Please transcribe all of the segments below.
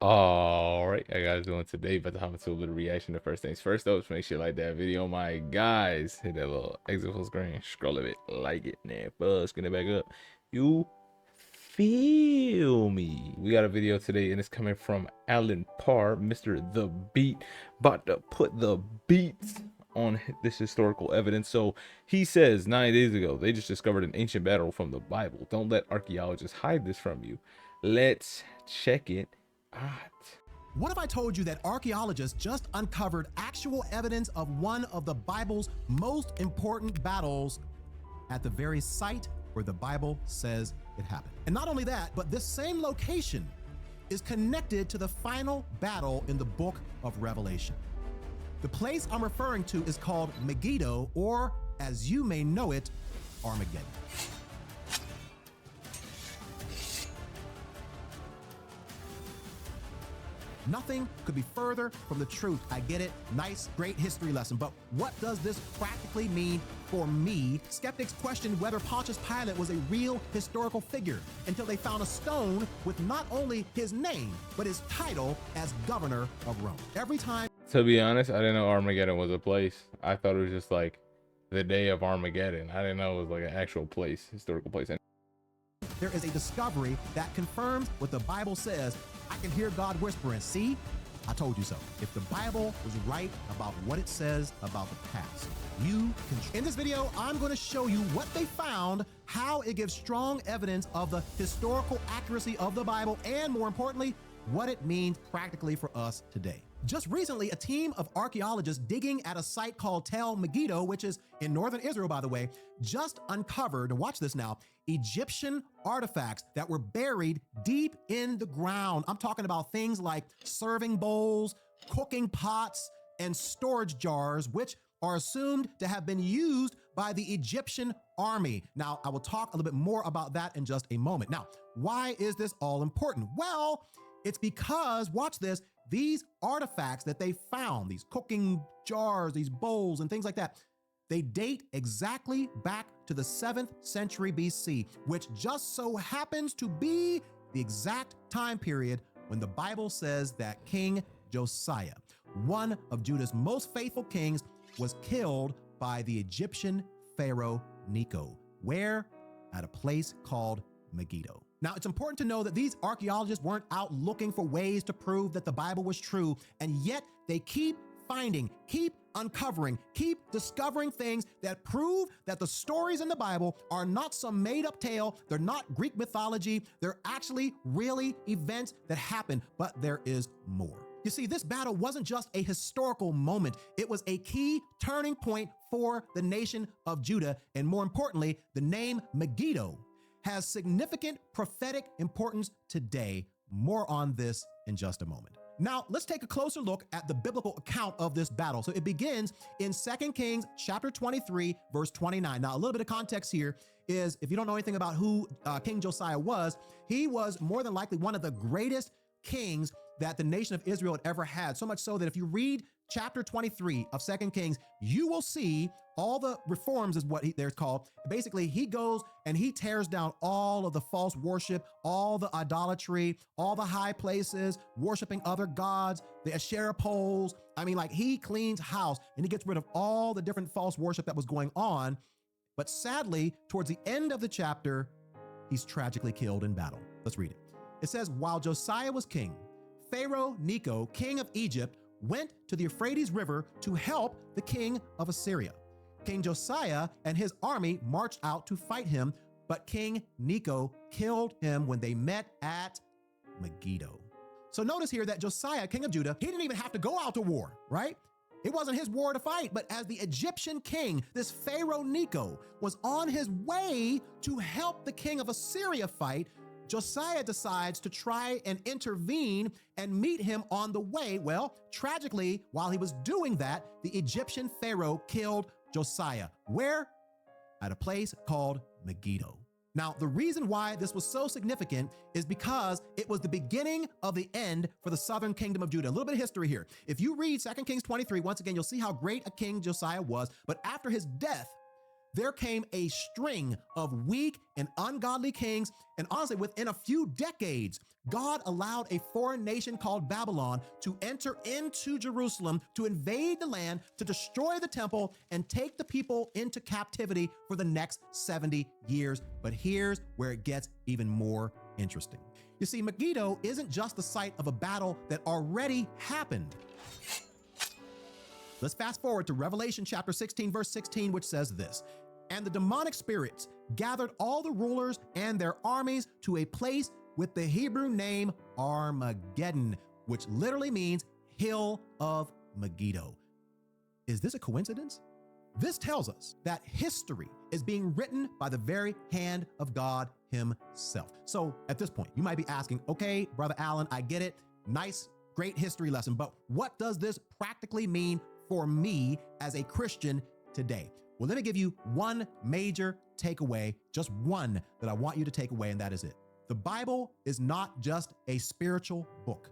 All right, I got doing today, but the hop to a little reaction to first things first. Though, just make sure you like that video, my guys. Hit that little exit full screen, scroll a bit, like it, man. Buzz, get it back up. You feel me? We got a video today, and it's coming from Alan Parr, Mr. The Beat, about to put the beats on this historical evidence. So he says 9 days ago they just discovered an ancient battle from the Bible. Don't let archaeologists hide this from you. Let's check it out. What if I told you that archaeologists just uncovered actual evidence of one of the Bible's most important battles at the very site where the Bible says it happened? And not only that, but this same location is connected to the final battle in the book of Revelation. The place I'm referring to is called Megiddo, or as you may know it, Armageddon. Nothing could be further from the truth. I get it. Nice, great history lesson. But what does this practically mean for me? Skeptics questioned whether Pontius Pilate was a real historical figure until they found a stone with not only his name, but his title as governor of Rome. Every time, To be honest, I didn't know Armageddon was a place. I thought it was just like the day of Armageddon. I didn't know it was like an actual place, historical place. there is a discovery that confirms what the Bible says, I can hear God whispering, see, I told you so. If the Bible was right about what it says about the past, you can. In this video, I'm going to show you what they found, how it gives strong evidence of the historical accuracy of the Bible, and more importantly, what it means practically for us today. Just recently, a team of archaeologists digging at a site called Tel Megiddo, which is in northern Israel, by the way, just uncovered, and watch this now, Egyptian artifacts that were buried deep in the ground. I'm talking about things like serving bowls, cooking pots, and storage jars, which are assumed to have been used by the Egyptian army. Now, I will talk a little bit more about that in just a moment. Now, why is this all important? Well, it's because, watch this, these artifacts that they found, these cooking jars, these bowls, and things like that, they date exactly back to the 7th century BC, which just so happens to be the exact time period when the Bible says that King Josiah, one of Judah's most faithful kings, was killed by the Egyptian pharaoh Necho. Where? At a place called Megiddo. Now, it's important to know that these archaeologists weren't out looking for ways to prove that the Bible was true, and yet they keep finding, keep uncovering, keep discovering things that prove that the stories in the Bible are not some made-up tale, they're not Greek mythology, they're actually really events that happen, but there is more. You see, this battle wasn't just a historical moment, it was a key turning point for the nation of Judah, and more importantly, the name Megiddo has significant prophetic importance today. More on this in just a moment. Now, let's take a closer look at the biblical account of this battle. So it begins in 2 Kings chapter 23, verse 29. Now, a little bit of context here is, if you don't know anything about who King Josiah was, he was more than likely one of the greatest kings that the nation of Israel had ever had. So much so that if you read chapter 23 of 2 Kings, you will see all the reforms is what they're called. Basically, he goes and he tears down all of the false worship, all the idolatry, all the high places, worshiping other gods, the Asherah poles. I mean, like, he cleans house and he gets rid of all the different false worship that was going on. But sadly, towards the end of the chapter, he's tragically killed in battle. Let's read it. It says, while Josiah was king, Pharaoh Necho, king of Egypt, went to the Euphrates River to help the king of Assyria. King Josiah and his army marched out to fight him, but King Necho killed him when they met at Megiddo. So notice here that Josiah, king of Judah, he didn't even have to go out to war, right? It wasn't his war to fight, but as the Egyptian king, this Pharaoh Necho was on his way to help the king of Assyria fight, Josiah decides to try and intervene and meet him on the way. Well, tragically, while he was doing that, the Egyptian Pharaoh killed Josiah. Where? At a place called Megiddo. Now, the reason why this was so significant is because it was the beginning of the end for the southern kingdom of Judah. A little bit of history here. If you read 2 Kings 23, once again, you'll see how great a king Josiah was. But after his death, there came a string of weak and ungodly kings. And honestly, within a few decades, God allowed a foreign nation called Babylon to enter into Jerusalem, to invade the land, to destroy the temple, and take the people into captivity for the next 70 years. But here's where it gets even more interesting. You see, Megiddo isn't just the site of a battle that already happened. Let's fast forward to Revelation chapter 16, verse 16, which says this: "And the demonic spirits gathered all the rulers and their armies to a place with the Hebrew name Armageddon," which literally means hill of Megiddo. Is this a coincidence? This tells us that history is being written by the very hand of God himself. So at this point, you might be asking, okay, Brother Allen, I get it. Nice, great history lesson, but what does this practically mean for me as a Christian today? Well, let me give you one major takeaway, just one that I want you to take away, and that is it. The Bible is not just a spiritual book.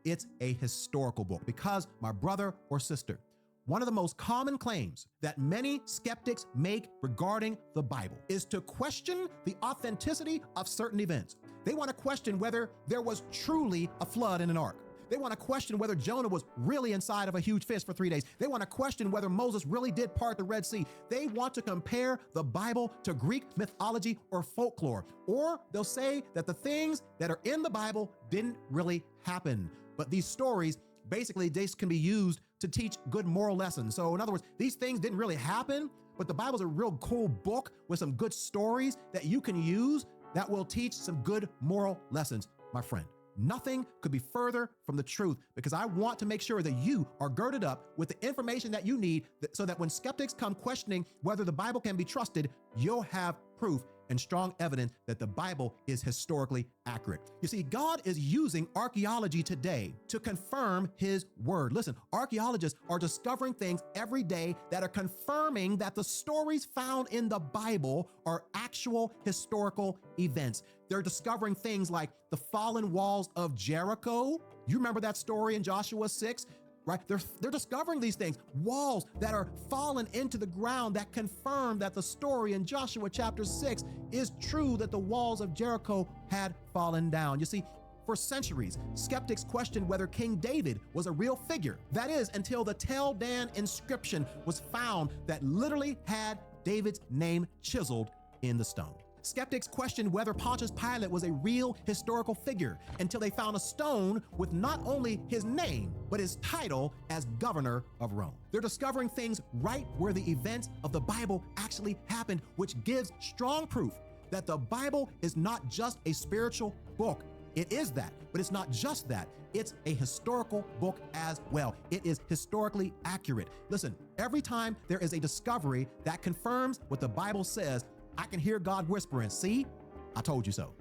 It's a historical book because, my brother or sister, one of the most common claims that many skeptics make regarding the Bible is to question the authenticity of certain events. They want to question whether there was truly a flood in an ark. They want to question whether Jonah was really inside of a huge fish for 3 days. They want to question whether Moses really did part the Red Sea. They want to compare the Bible to Greek mythology or folklore. Or they'll say that the things that are in the Bible didn't really happen. But these stories, basically, they can be used to teach good moral lessons. So in other words, these things didn't really happen, but the Bible's a real cool book with some good stories that you can use that will teach some good moral lessons, my friend. Nothing could be further from the truth, because I want to make sure that you are girded up with the information that you need so that when skeptics come questioning whether the Bible can be trusted, you'll have proof and strong evidence that the Bible is historically accurate. You see, God is using archaeology today to confirm his word. Listen, archaeologists are discovering things every day that are confirming that the stories found in the Bible are actual historical events. They're discovering things like the fallen walls of Jericho. You remember that story in Joshua 6? Right? They're discovering these things, walls that are fallen into the ground that confirm that the story in Joshua chapter 6 is true, that the walls of Jericho had fallen down. You see, for centuries, skeptics questioned whether King David was a real figure. That is, until the Tel Dan inscription was found that literally had David's name chiseled in the stone. Skeptics questioned whether Pontius Pilate was a real historical figure until they found a stone with not only his name, but his title as governor of Rome. They're discovering things right where the events of the Bible actually happened, which gives strong proof that the Bible is not just a spiritual book. It is that, but it's not just that. It's a historical book as well. It is historically accurate. Listen, every time there is a discovery that confirms what the Bible says, I can hear God whispering, "See, I told you so."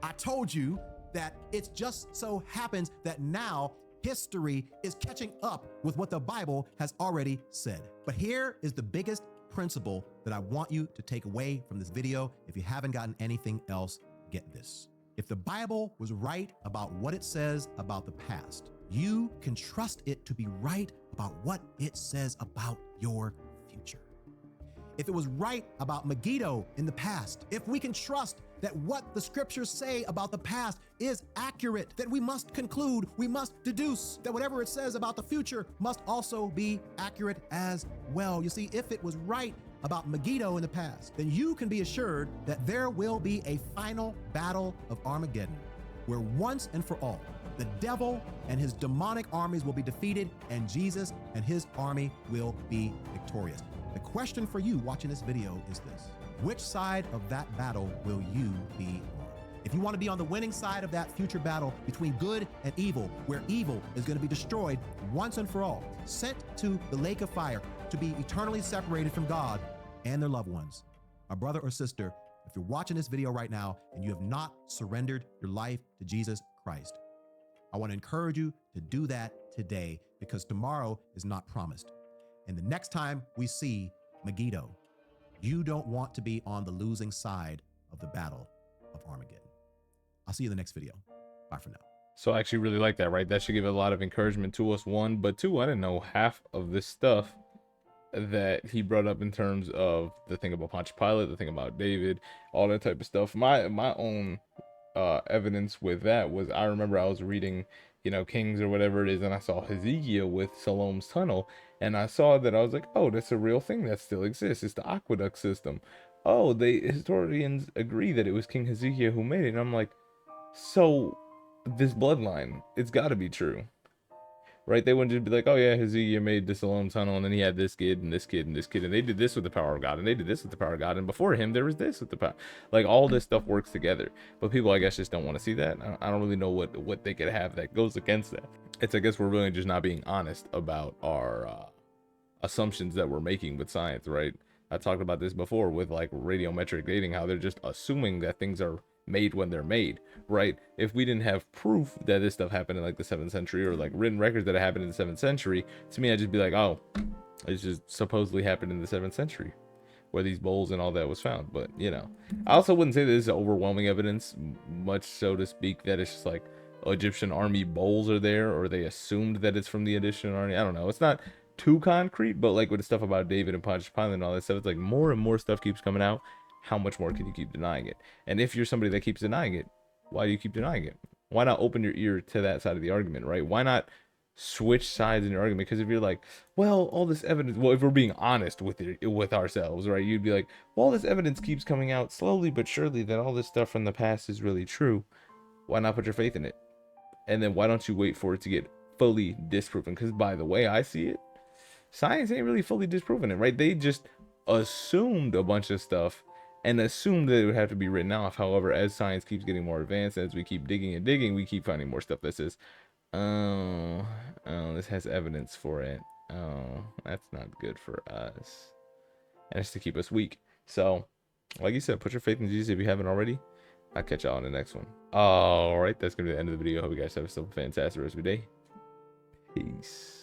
I told you that it just so happens that now history is catching up with what the Bible has already said. But here is the biggest principle that I want you to take away from this video. If you haven't gotten anything else, get this. If the Bible was right about what it says about the past, you can trust it to be right about what it says about your future. If it was right about Megiddo in the past, if we can trust that what the scriptures say about the past is accurate, then we must conclude, we must deduce that whatever it says about the future must also be accurate as well. You see, if it was right about Megiddo in the past, then you can be assured that there will be a final battle of Armageddon, where once and for all, the devil and his demonic armies will be defeated, and Jesus and his army will be victorious. The question for you watching this video is this: which side of that battle will you be on? If you want to be on the winning side of that future battle between good and evil, where evil is going to be destroyed once and for all, sent to the lake of fire to be eternally separated from God and their loved ones, my brother or sister, if you're watching this video right now and you have not surrendered your life to Jesus Christ, I want to encourage you to do that today, because tomorrow is not promised. And the next time we see Megiddo, you don't want to be on the losing side of the battle of Armageddon. I'll see you in the next video. Bye for now. So I actually really like that, right? That should give a lot of encouragement to us, one. But two, I didn't know half of this stuff that he brought up in terms of the thing about Pontius Pilate, the thing about David, all that type of stuff. My own evidence with that was, I remember I was reading, you know, Kings or whatever it is, and I saw Hezekiah with Siloam's tunnel, and I saw that. I was like, oh, that's a real thing that still exists. It's the aqueduct system. Oh, they historians agree that it was King Hezekiah who made it. And I'm like, so this bloodline, it's got to be true, right? They wouldn't just be like, oh yeah, Hezekiah made this alone tunnel, and then he had this kid and this kid and this kid, and they did this with the power of God, and they did this with the power of God, and before him there was this with the power. Like, all this stuff works together. But people, I guess, just don't want to see that. I don't really know what they could have that goes against that. It's, I guess, we're really just not being honest about our assumptions that we're making with science, right? I talked about this before with like radiometric dating, how they're just assuming that things are made when they're made, right? If we didn't have proof that this stuff happened in like the 7th century, or like written records that it happened in the 7th century, to me I'd just be like, oh, it just supposedly happened in the 7th century where these bowls and all that was found. But you know, I also wouldn't say that this is overwhelming evidence, much so to speak, that it's just like Egyptian army bowls are there, or they assumed that it's from the Egyptian army. I don't know, it's not too concrete, but like with the stuff about David and Pontius Pilate and all that stuff, it's like more and more stuff keeps coming out. How much more can you keep denying it? And if you're somebody that keeps denying it, why do you keep denying it? Why not open your ear to that side of the argument, right? Why not switch sides in your argument? Because if you're like, well, all this evidence, well, if we're being honest with ourselves, right, you'd be like, well, all this evidence keeps coming out slowly but surely that all this stuff from the past is really true. Why not put your faith in it? And then why don't you wait for it to get fully disproven? Because by the way I see it, science ain't really fully disproven it, right? They just assumed a bunch of stuff and assumed that it would have to be written off. However, as science keeps getting more advanced, as we keep digging and digging, we keep finding more stuff that says, oh, this has evidence for it. Oh, that's not good for us. And it's to keep us weak. So, like you said, put your faith in Jesus if you haven't already. I'll catch y'all in the next one. All right, that's going to be the end of the video. Hope you guys have a fantastic rest of your day. Peace.